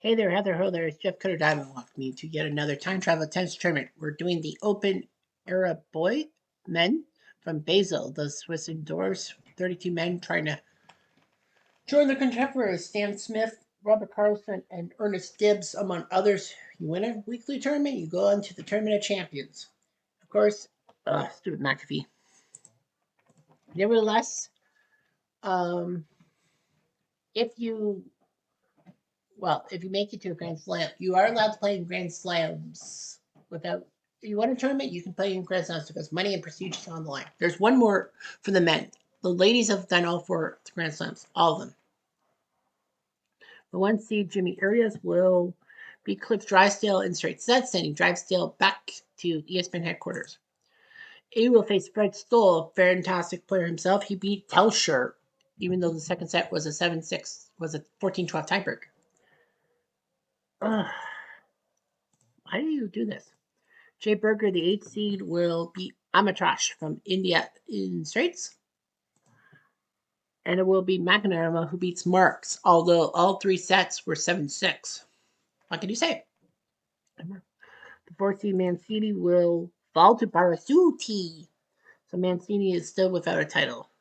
Hey there, Heather. Ho there. It's Jeff Cutter Diamond welcoming me to yet another time travel tennis tournament. We're doing the Open Era Boy men from Basel, the Swiss indoors. 32 men trying to join their contemporaries Stan Smith, Robert Carlson, and Ernest Dibbs, among others. You win a weekly tournament, you go on to the Tournament of Champions. Of course, stupid McAfee. Nevertheless, um, if you if you make it to a Grand Slam, you are allowed to play in Grand Slams without. If you want a tournament, you can play in Grand Slams because money and prestige is on the line. There's one more for the men. The ladies have done all four Grand Slams, all of them. The one seed Jimmy Arias will beat Cliff Drysdale in straight sets, sending Drysdale back to ESPN headquarters. He will face Fred Stoll, a fantastic player himself. He beat Telscher, even though the second set was a 7-6, was a 14-12 tiebreaker. Why do you do this? Jay Berger, the 8th seed, will beat Amatrash from India in straights. And it will be McNamara who beats Marks, although all three sets were 7-6. What can you say? The 4th seed Mancini will fall to Barasuti. So Mancini is still without a title.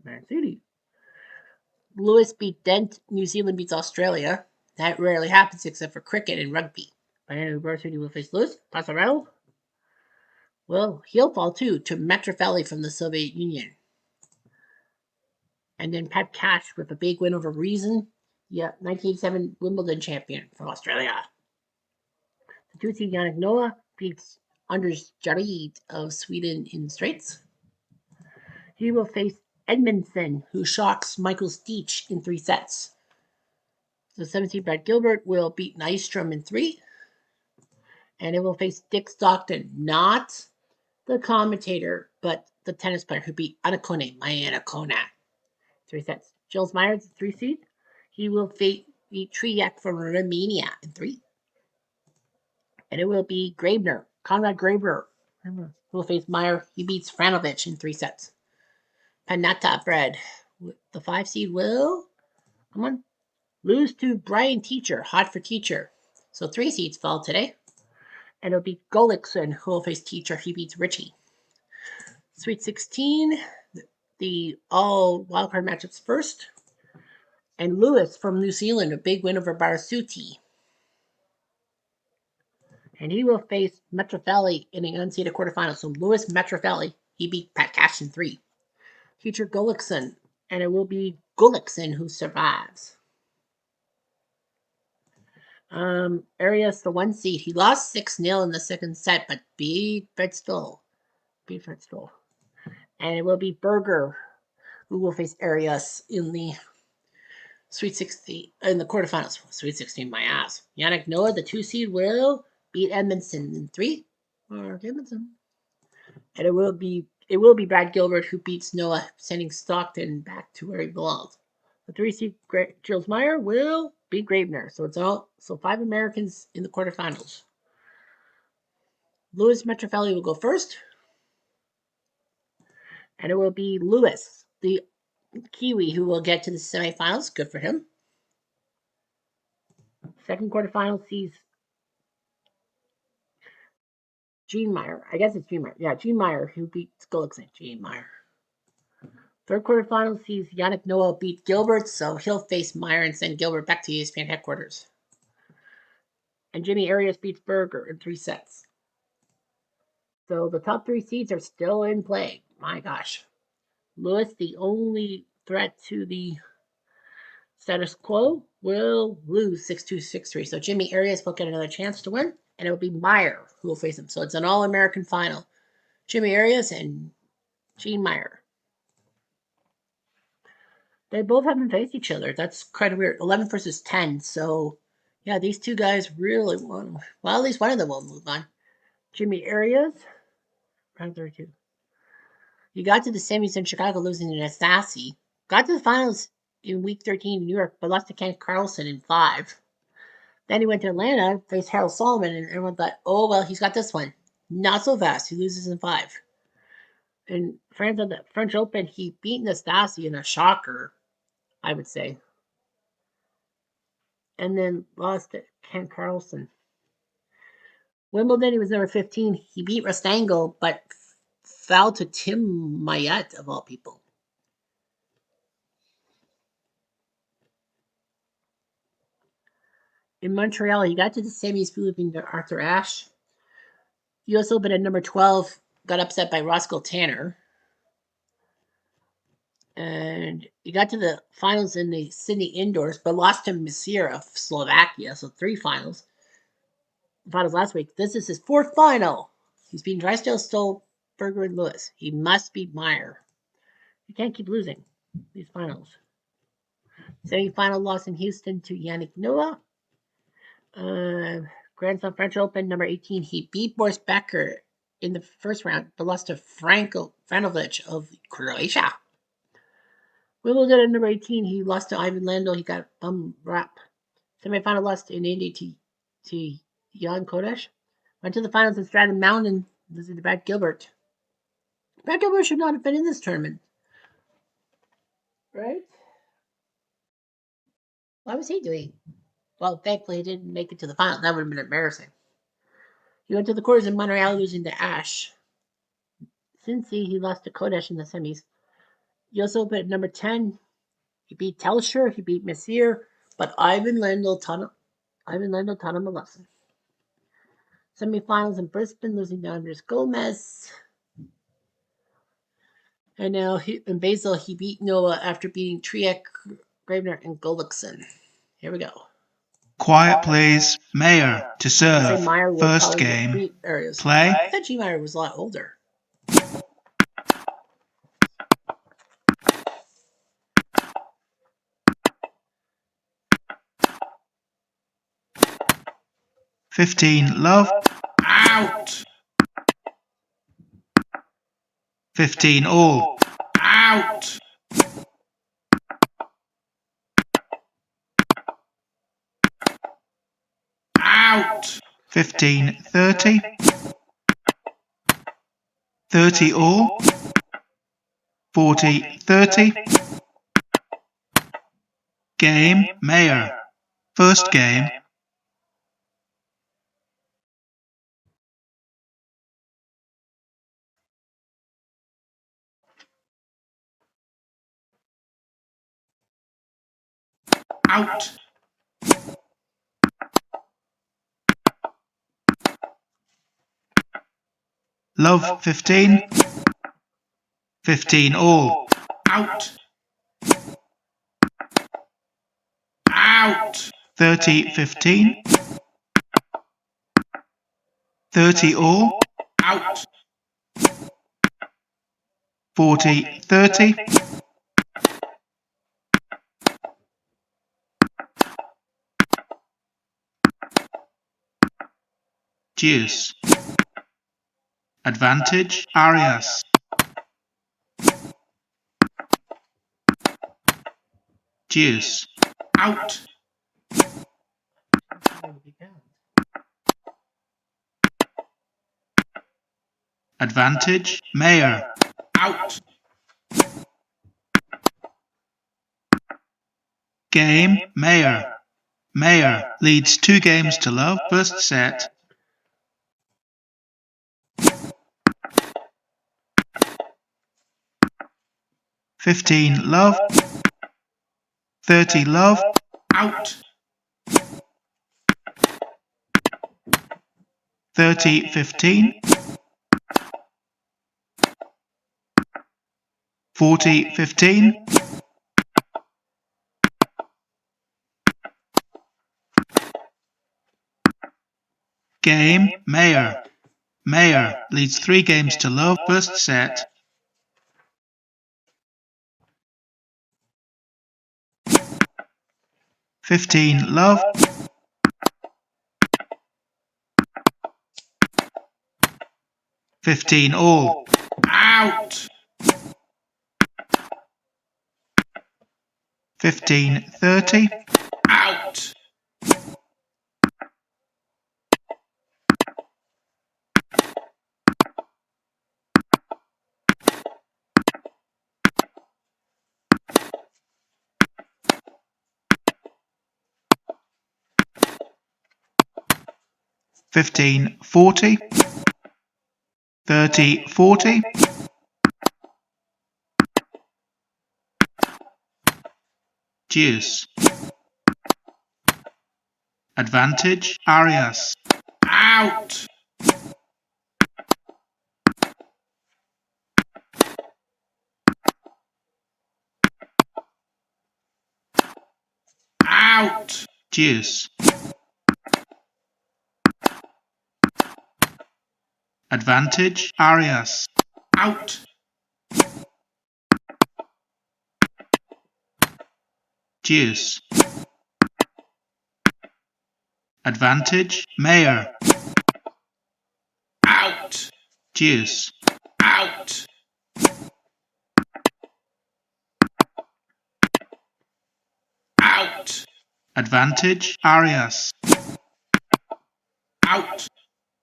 Mancini. Lewis beat Dent. New Zealand beats Australia. That rarely happens except for cricket and rugby. Mariano Barasuti will face Lewis. Passarello. Well, he'll fall too to Metrofeli from the Soviet Union. And then Pat Cash with a big win over Reason. Yeah, 1987 Wimbledon champion from Australia. The 2 seed Yannick Noah beats Anders Jarid of Sweden in straights. He will face Edmondson, who shocks Michael Stich in 3 sets. The 7 seed Brad Gilbert will beat Nystrom in 3. And it will face Dick Stockton, not the commentator, but the tennis player who beat Anacone, Maya Anacona. 3 sets. Jules Myers, 3 seed. He will beat Triak from Romania in 3. And it will be Grabner, Conrad Grabner, who will face Meyer. He beats Franovich in 3 sets. Panata Fred, the 5 seed, will lose to Brian Teacher, hot for Teacher. So 3 seeds fall today. And it'll be Golikson who will face Teacher. He beats Richie. Sweet 16, the all wildcard matchups first. And Lewis from New Zealand, a big win over Barasuti. And he will face Metrofeli in the unseeded quarterfinals. So Lewis Metrofeli, he beat Pat Cash in 3. Teacher Gullickson, and it will be Gullickson who survives. Arias, the 1 seed, he lost 6-0 in the second set, but beat Fred Stoll. And it will be Berger who will face Arias in the Sweet 16, in the quarterfinals. Sweet 16, my ass. Yannick Noah, the 2 seed, will beat Edmondson in 3. Mark Edmondson. And it will be Brad Gilbert who beats Noah, sending Stockton back to where he belongs. The 3 seed Jules Meyer will beat Grabner. So 5 Americans in the quarterfinals. Lewis Metrofeli will go first. And it will be Lewis, the Kiwi, who will get to the semifinals. Good for him. Second quarterfinal sees Gene Meyer. I guess it's Gene Meyer. Yeah, Gene Meyer, who beats Gullickson. Gene Meyer. Third quarterfinal sees Yannick Noah beat Gilbert, so he'll face Meyer and send Gilbert back to ESPN headquarters. And Jimmy Arias beats Berger in 3 sets. So the top 3 seeds are still in play. My gosh. Lewis, the only threat to the status quo, will lose 6-2, 6-3. So Jimmy Arias will get another chance to win, and it will be Meyer who will face him. So it's an all-American final. Jimmy Arias and Gene Meyer. They both haven't faced each other. That's kind of weird. 11 versus 10. So, yeah, these two guys really want to. Well, at least one of them will move on. Jimmy Arias, round 32. He got to the semis in Chicago, losing to Nastasi. Got to the finals in week 13 in New York, but lost to Ken Carlson in 5. Then he went to Atlanta, faced Harold Solomon, and everyone thought, oh, well, he's got this one. Not so fast. He loses in 5. In France, at the French Open, he beat Nastasi in a shocker, I would say. And then lost to Ken Carlson. Wimbledon, he was number 15. He beat Rostango, but fell to Tim Mayette, of all people. In Montreal, he got to the semis, beating Arthur Ashe. US Open at number 12, got upset by Roscoe Tanner. And he got to the finals in the Sydney Indoors, but lost to Messier of Slovakia, so 3 finals. Finals last week. This is his 4th final. He's beaten Drysdale, Stoll, Berger, and Lewis. He must beat Meyer. You can't keep losing these finals. Semi-final loss in Houston to Yannick Noah. Grand Slam French Open, number 18. He beat Boris Becker in the first round, but lost to Franko Franovic of Croatia. Wimbledon at number 18. He lost to Ivan Lendl. He got bum rap. Semi-final lost in Indy to Jan Kodesh. Went to the finals in Stratton Mountain. Losing to Brad Gilbert. Brad Gilbert should not have been in this tournament. Right? Why was he doing? Well, thankfully he didn't make it to the final. That would have been embarrassing. He went to the quarters in Montreal, losing to Ashe. Cincy, he lost to Kodesh in the semis. He also opened at number 10. He beat Telscher, he beat Messier, but Ivan Lendl taught him a lesson. Semifinals in Brisbane, losing to Andres Gomez. And now in Basel, he beat Noah after beating Triek, Gravener, and Gullikson. Here we go. Quiet, please. Mayer to serve. First game. Play. I thought G. Meyer was a lot older. Love. Out. 15 all. Out. 15-30. 30 all. 40-30. Game, Mayer. First game. Out. Love 15. 15 all. Out. 30-15. 30 all. Out. 40-30. Deuce. Advantage, Arias. Deuce. Out. Advantage, Mayer. Out. Game, Mayer. Mayer leads 2 games to love. First set. $15 love. 30 love. Out. 30-15. 40-15. Game, Mayer. Mayer leads 3 games to love. First set. $15 love. 15 all. Out. 15-30. Out. 1540, 3040, deuce, advantage, Arias, out, out, deuce, advantage, Arias, out, deuce, advantage, Mayor, out, deuce, out, out, advantage, Arias, out,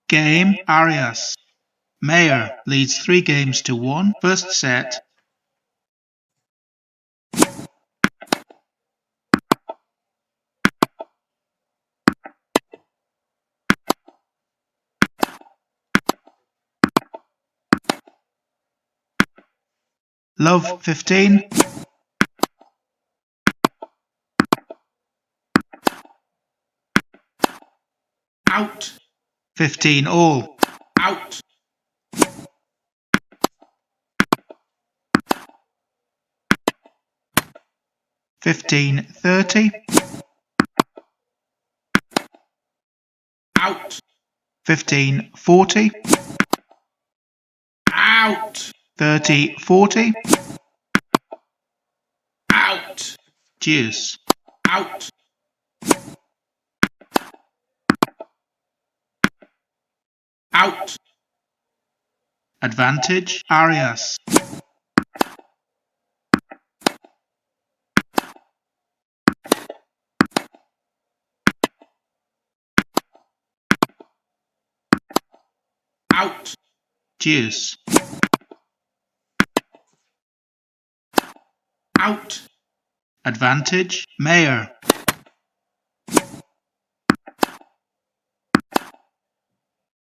game, Arias, Mayor leads 3 games to 1, first set, love 15, out, 15 all, out, 1530, out, 1540, out, 3040, out, deuce, out, out, advantage, Arias, out, deuce, out, advantage, Mayor,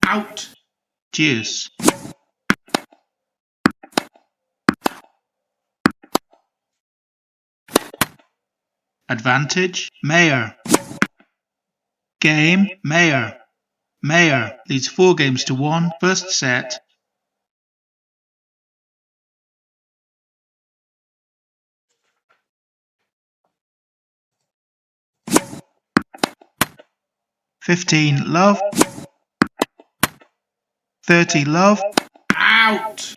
out, deuce, advantage, Mayor, game, Mayor, Mayor leads 4 games to 1, first set, "15 love", "30 love", out,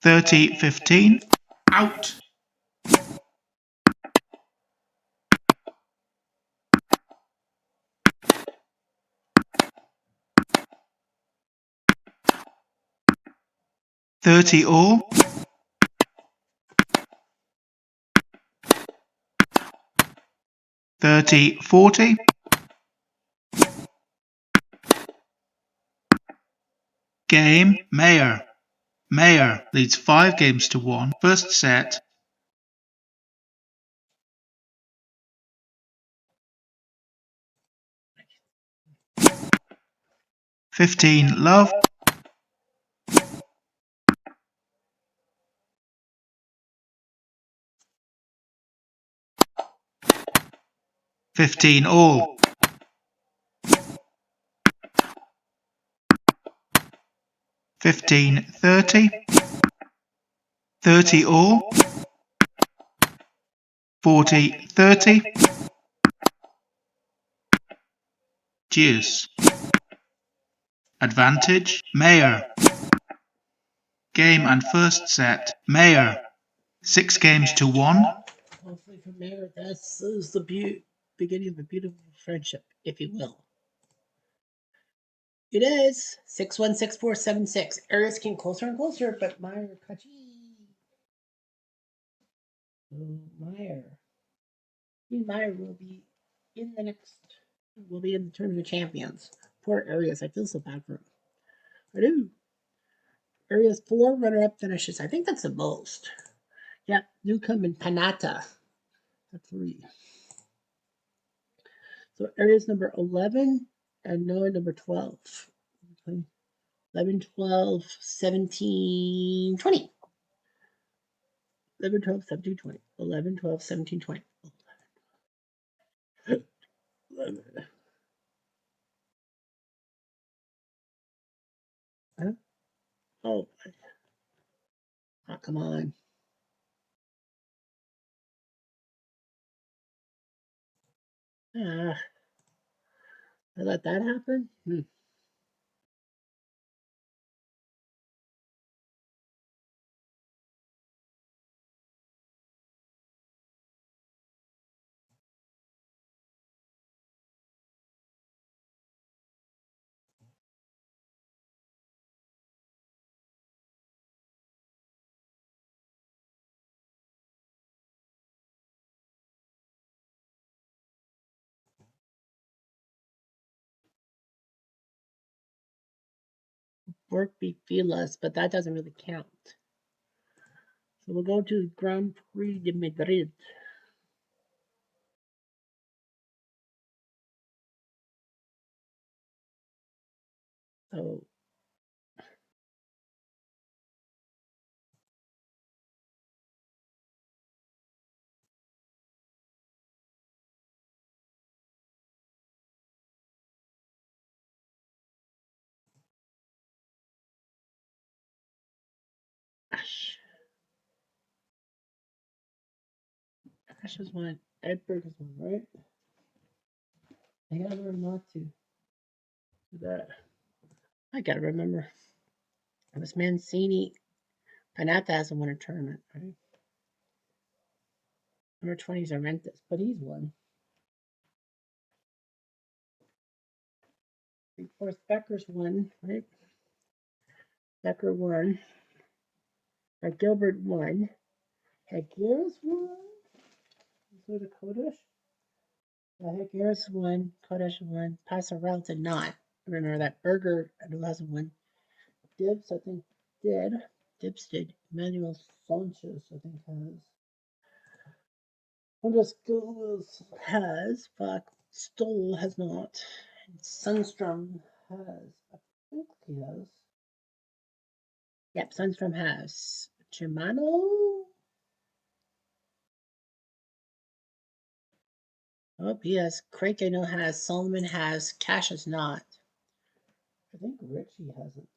"30-15", out, "30 all", "30-40", game, Mayor. Mayor leads 5 games to 1, first set, 15 love, 15 all, 15-30, 30 all, 40-30, deuce, advantage, Mayor, game and first set, Mayor, 6 games to 1, Hopefully for Mayor, this is the beginning of a beautiful friendship, if you will. It is 616476. Areas came closer and closer, but Meyer Kachi. So Meyer will be in the next. Will be in the tournament of champions. Poor Areas. I feel so bad for him. I do. Areas 4 runner-up finishes. I think that's the most. Yep, Newcomb and Panata. That's 3. So areas number 11 and Noah number 12. Okay. 11, 12, 17, 20. 11, 12, 17, 20. 11, 12, 17, 20. 11. Huh? Oh, come on. Ah, I let that happen? Work beat Filas, but that doesn't really count. So we'll go to Grand Prix de Madrid. So Ash. Ash is one. Edberg is one, right? I gotta remember not to do that. I gotta remember. It was Mancini. Panata hasn't won a tournament, right? Number 20 is Arentis, but he's won. Of course, Becker's won, right? Becker won. Gilbert won. Higuera's won. So the Kodesh. Higuera's won. Kodesh won. Passarel did not. Remember that Berger who hasn't won. Dibs, I think, did. Dibs did. Emmanuel Sanchez, I think, has. Andres Gomez has. Fuck. Stoll has not. And Sundstrom has. I think he has. Yep, Sundstrom has. Germano? Oh, he has. Craig, I know, has. Solomon has. Cash has not. I think Richie hasn't.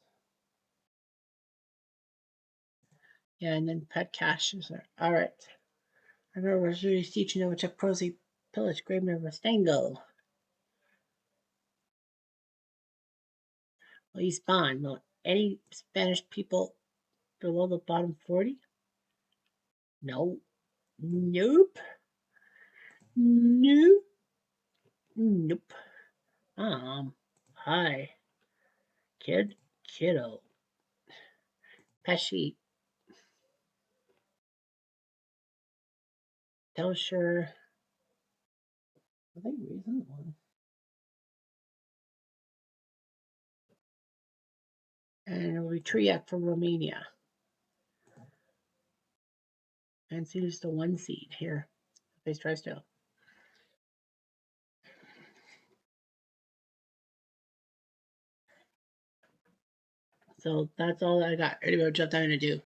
Yeah, and then Pet Cash is there. All right. I know we're really teaching over to Prosy Pillage, Gravener, Rastango. Well, he's Bond. Well, any Spanish people below the bottom 40? No. Nope. Nope. Nope. Hi. Kiddo. Pesci. Delsher. I think Reason one. And it'll be Triac from Romania. And see who's the 1 seed here. Face tries to. So that's all I got. Anyway, what I'm going to do.